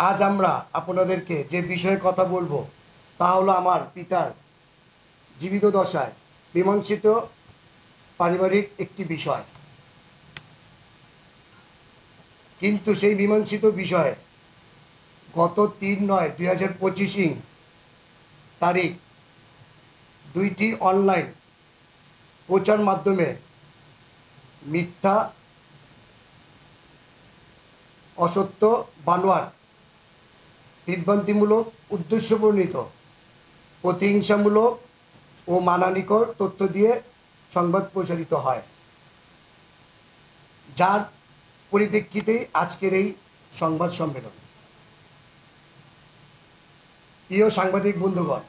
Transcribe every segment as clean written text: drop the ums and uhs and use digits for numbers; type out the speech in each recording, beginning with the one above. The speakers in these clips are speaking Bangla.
আজ আমরা আপনাদেরকে যে বিষয়ে কথা বলবো তা হলো আমার পিতার জীবিত দশায় মীমাংসিত পারিবারিক একটি বিষয়। কিন্তু সেই মীমাংসিত বিষয়ে গত ৩/৯/২০২৫ তারিখ দুইটি অনলাইন প্রচার মাধ্যমে মিথ্যা, অসত্য, বানোয়াট, বিভ্রান্তিমূলক, উদ্দেশ্যপ্রণীত, প্রতিহিংসামূলক ও মানহানিকর তথ্য দিয়ে সংবাদ প্রচারিত হয়, যার পরিপ্রেক্ষিতেই আজকের এই সংবাদ সম্মেলন। প্রিয় সাংবাদিক বন্ধুগণ,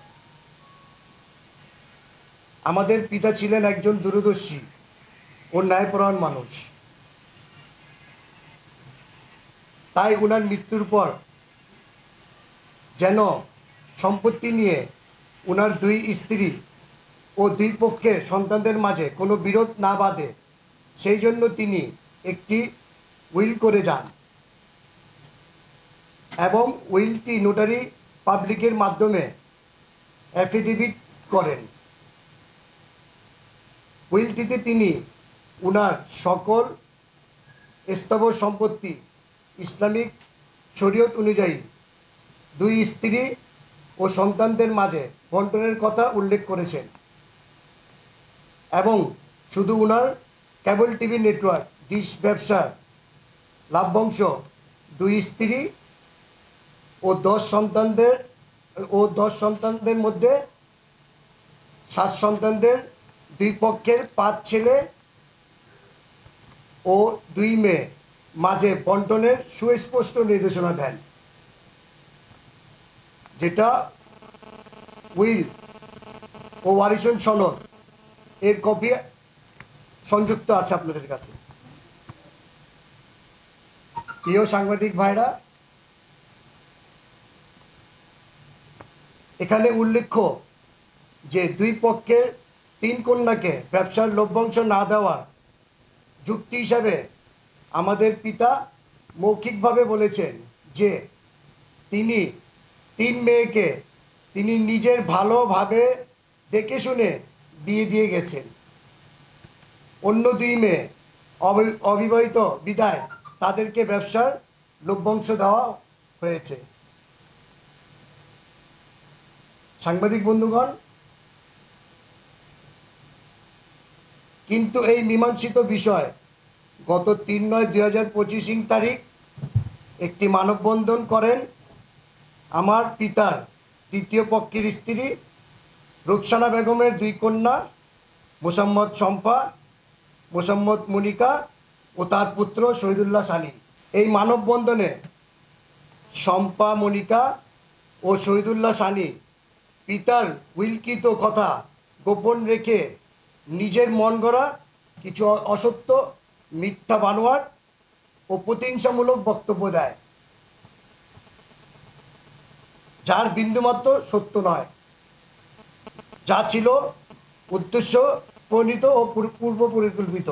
আমাদের পিতা ছিলেন একজন দূরদর্শী ও ন্যায়পরায়ণ মানুষ। তাই ওনার মৃত্যুর পর যেন সম্পত্তি নিয়ে ওনার দুই স্ত্রী ও দুই পক্ষের সন্তানদের মাঝে কোনো বিরোধ না বাধে, সেই জন্য তিনি একটি উইল করে যান এবং উইলটি নোটারি পাবলিকের মাধ্যমে অ্যাফিডেভিট করেন। উইলটিতে তিনি ওনার সকল স্থাবর সম্পত্তি ইসলামিক শরীয়ত অনুযায়ী দুই স্ত্রী ও সন্তানদের মাঝে বন্টনের কথা উল্লেখ করেছেন এবং শুধু ওনার কেবল টিভি নেটওয়ার্ক ডিশ ব্যবসার লাভ্যাংশ দুই স্ত্রী ও 10 সন্তানদের মধ্যে 7 সন্তানদের দুই পক্ষের 5 ছেলে ও 2 মেয়ে মাঝে বন্টনের সুস্পষ্ট নির্দেশনা দেন, যেটা উইল ও ওয়ারিশন সনদ এর কপি সংযুক্ত আছে আপনাদের কাছে। প্রিয় সাংবাদিক ভাইরা, এখানে উল্লেখ্য যে দুই পক্ষের 3 কন্যাকে ব্যবসার লভ্যাংশ না দেওয়ার যুক্তি হিসাবে আমাদের পিতা মৌখিকভাবে বলেছেন যে তিনি 3 মেয়েকে তিনি নিজের ভালোভাবে দেখে শুনে বিয়ে দিয়ে গেছেন। অন্য 2 মেয়ে অবিবাহিত বিদায় তাদেরকে ব্যবসার লভ্যাংশ দেওয়া হয়েছে। সাংবাদিক বন্ধুগণ, কিন্তু এই মীমাংসিত বিষয় গত ৩/৯/২০২৫ তারিখ একটি মানববন্ধন করেন আমার পিতার তৃতীয় পক্ষের স্ত্রী রুকসানা বেগমের 2 কন্যা মোসাম্মদ শম্পা, মোসাম্মদ মনিকা ও তার পুত্র শহীদুল্লাহ সানি। এই মানববন্ধনে শম্পা, মনিকা ও শহীদুল্লাহ সানি পিতার উইলকৃত কথা গোপন রেখে নিজের মন গড়া কিছু অসত্য, মিথ্যা, বানোয়াট ও প্রতিহিংসামূলক বক্তব্য দেয়, যার বিন্দুমাত্র সত্য নয়, যা ছিল উদ্দেশ্য প্রণীত ও পূর্ব পরিকল্পিত।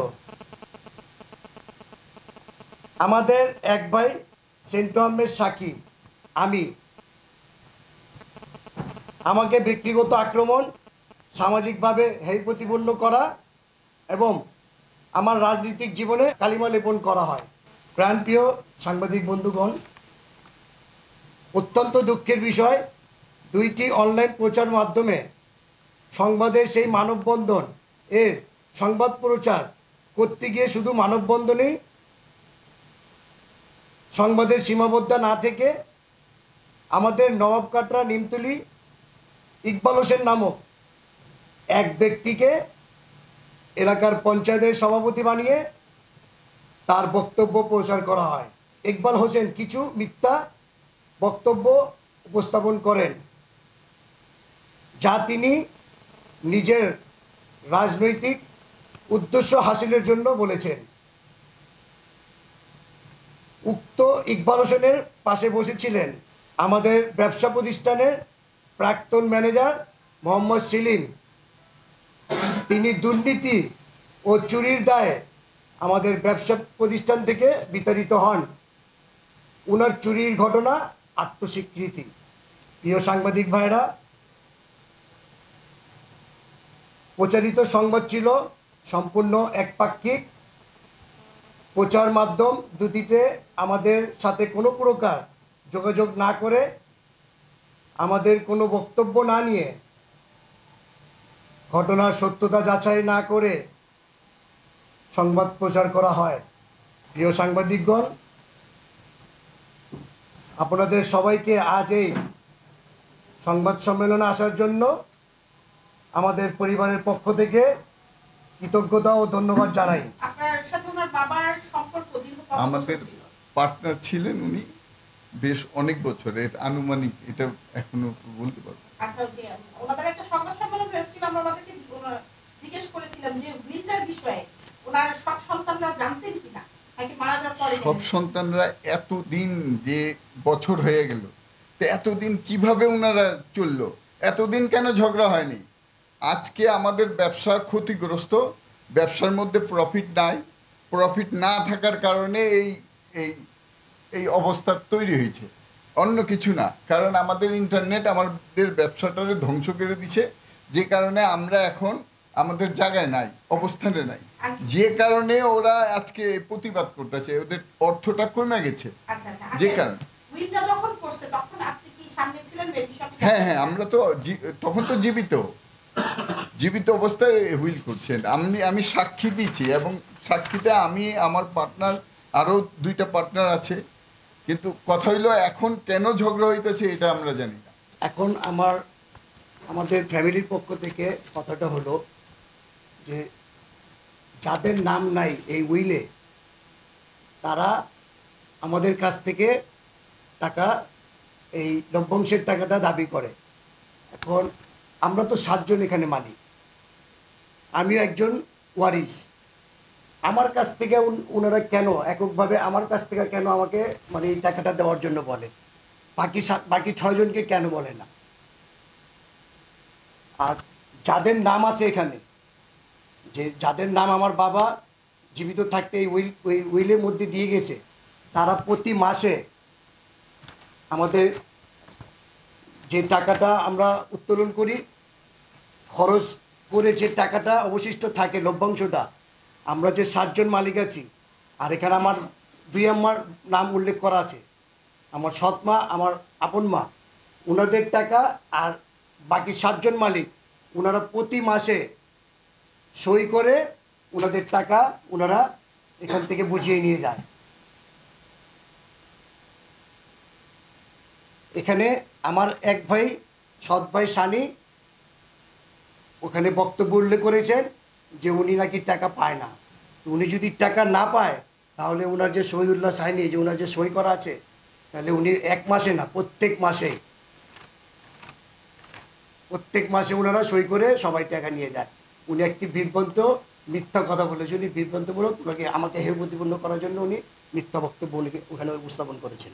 আমাদের এক ভাই সেন্টু আহমেদ সাকি আমাকে ব্যক্তিগত আক্রমণ, সামাজিকভাবে হেয় প্রতিপন্ন করা এবং আমার রাজনৈতিক জীবনে কালিমা লেপন করা হয়। প্রাণপ্রিয় সাংবাদিক বন্ধুগণ, অত্যন্ত দুঃখের বিষয়, 2টি অনলাইন প্রচার মাধ্যমে সংবাদের সেই মানববন্ধন এর সংবাদ প্রচার করতে গিয়ে শুধু মানববন্ধনেই সংবাদের সীমাবদ্ধ না থেকে আমাদের নবাবকাটরা নিমতলী ইকবাল হোসেন নামক এক ব্যক্তিকে এলাকার পঞ্চায়েতের সভাপতি বানিয়ে তার বক্তব্য প্রচার করা হয়। ইকবাল হোসেন কিছু মিথ্যা বক্তব্য উপস্থাপন করেন, যা তিনি নিজের রাজনৈতিক উদ্দেশ্য হাসিলের জন্য বলেছেন। উক্ত ইকবাল হোসেনের পাশে বসেছিলেন আমাদের ব্যবসা প্রতিষ্ঠানের প্রাক্তন ম্যানেজার মোহাম্মদ সেলিম। তিনি দুর্নীতি ও চুরির দায়ে আমাদের ব্যবসা প্রতিষ্ঠান থেকে বিতাড়িত হন। ওনার চুরির ঘটনা আত্মস্বীকৃতি। প্রিয় সাংবাদিক ভাইরা, প্রচারিত সংবাদ ছিল সম্পূর্ণ একপাক্ষিক। প্রচার মাধ্যম দুটিতে আমাদের সাথে কোনো প্রকার যোগাযোগ না করে, আমাদের কোনো বক্তব্য না নিয়ে, ঘটনার সত্যতা যাচাই না করে সংবাদ প্রচার করা হয়। প্রিয় সাংবাদিকগণ, আপনাদের সবাইকে আজ এই সংবাদ সম্মেলনে আসার জন্য আমাদের পরিবারের পক্ষ থেকে কৃতজ্ঞতা ও ধন্যবাদ জানাই। আমাদের পার্টনার ছিলেন উনি বেশ অনেক বছরের, আনুমানিক এটা এখনো বলতে পারবো। আচ্ছা, যে ওনাদের একটা সংবাদ সম্মেলন হয়েছিল, আমরা ওনাদেরকে জিজ্ঞেস করেছিলাম যে উইলটার বিষয়ে ওনার সব সন্তানরা জানতেন কিনা, নাকি মারা যাওয়ার পরে? সব সন্তানরা এতদিন যে বছর হয়ে গেল, তো এতদিন কিভাবে ওনারা চললো? এতদিন কেন ঝগড়া হয়নি? আজকে আমাদের ব্যবসা ক্ষতিগ্রস্ত, ব্যবসার মধ্যে প্রফিট নাই, প্রফিট না থাকার কারণে এই এই এই অবস্থা তৈরি হয়েছে, অন্য কিছু না। কারণ আমাদের ইন্টারনেট আমাদের ব্যবসাটারে ধ্বংস করে দিছে, যে কারণে আমরা এখন আমাদের জায়গায় নাই, অবস্থানে নাই, যে কারণে ওরা আজকে প্রতিবাদ করতেছে, ওদের অর্থটা কমে গেছে। যে কারণে হ্যাঁ হ্যাঁ, আমরা তো তখন তো জীবিত অবস্থায় হুইল করছেন। আমি সাক্ষী দিয়েছি, এবং সাক্ষীতে আমি, আমার পার্টনার, আরও 2টা পার্টনার আছে। কিন্তু কথা হইলো এখন কেন ঝগড়া হইতেছে এটা আমরা জানি না। এখন আমাদের ফ্যামিলির পক্ষ থেকে কথাটা হলো যে যাদের নাম নাই এই উইলে, তারা আমাদের কাছ থেকে টাকা, এই লভ্যাংশের টাকাটা দাবি করে। এখন আমরা তো 7 জন এখানে মালিক, আমিও একজন ওয়ারিস। আমার কাছ থেকে ওনারা কেন এককভাবে আমার কাছ থেকে কেন আমাকে মানে এই টাকাটা দেওয়ার জন্য বলে, বাকি 6 জনকে কেন বলে না? আর যাদের নাম আছে এখানে, যে যাদের নাম আমার বাবা জীবিত থাকতে এই উইলের মধ্যে দিয়ে গেছে, তারা প্রতি মাসে আমাদের যে টাকাটা আমরা উত্তোলন করি, খরচ করে যে টাকাটা অবশিষ্ট থাকে লভ্যাংশটা, আমরা যে 7 জন মালিক আছি, আর এখানে আমার 2 আম্মার নাম উল্লেখ করা আছে, আমার সৎ মা, আমার আপন মা, ওনাদের টাকা, আর বাকি 7 জন মালিক, ওনারা প্রতি মাসে সই করে ওনাদের টাকা ওনারা এখান থেকে বুঝিয়ে নিয়ে যায়। এখানে আমার এক ভাই, সৎ ভাই সানি, ওখানে বক্তব্য উল্লেখ করেছেন যে উনি নাকি টাকা পায় না। উনি যদি টাকা না পায়, তাহলে ওনার যে শহীদুল্লাহ সাইনি, যে ওনার যে সই করা আছে, তাহলে উনি 1 মাসে না, প্রত্যেক মাসে ওনারা সই করে সবাই টাকা নিয়ে যায়। উনি একটি বিভ্রান্ত মিথ্যা কথা বলেছেন, উনি বিভ্রান্তমূলক, ওনাকে আমাকে হেয় প্রতিপন্ন করার জন্য উনি মিথ্যা বক্তব্য ওখানে উপস্থাপন করেছেন।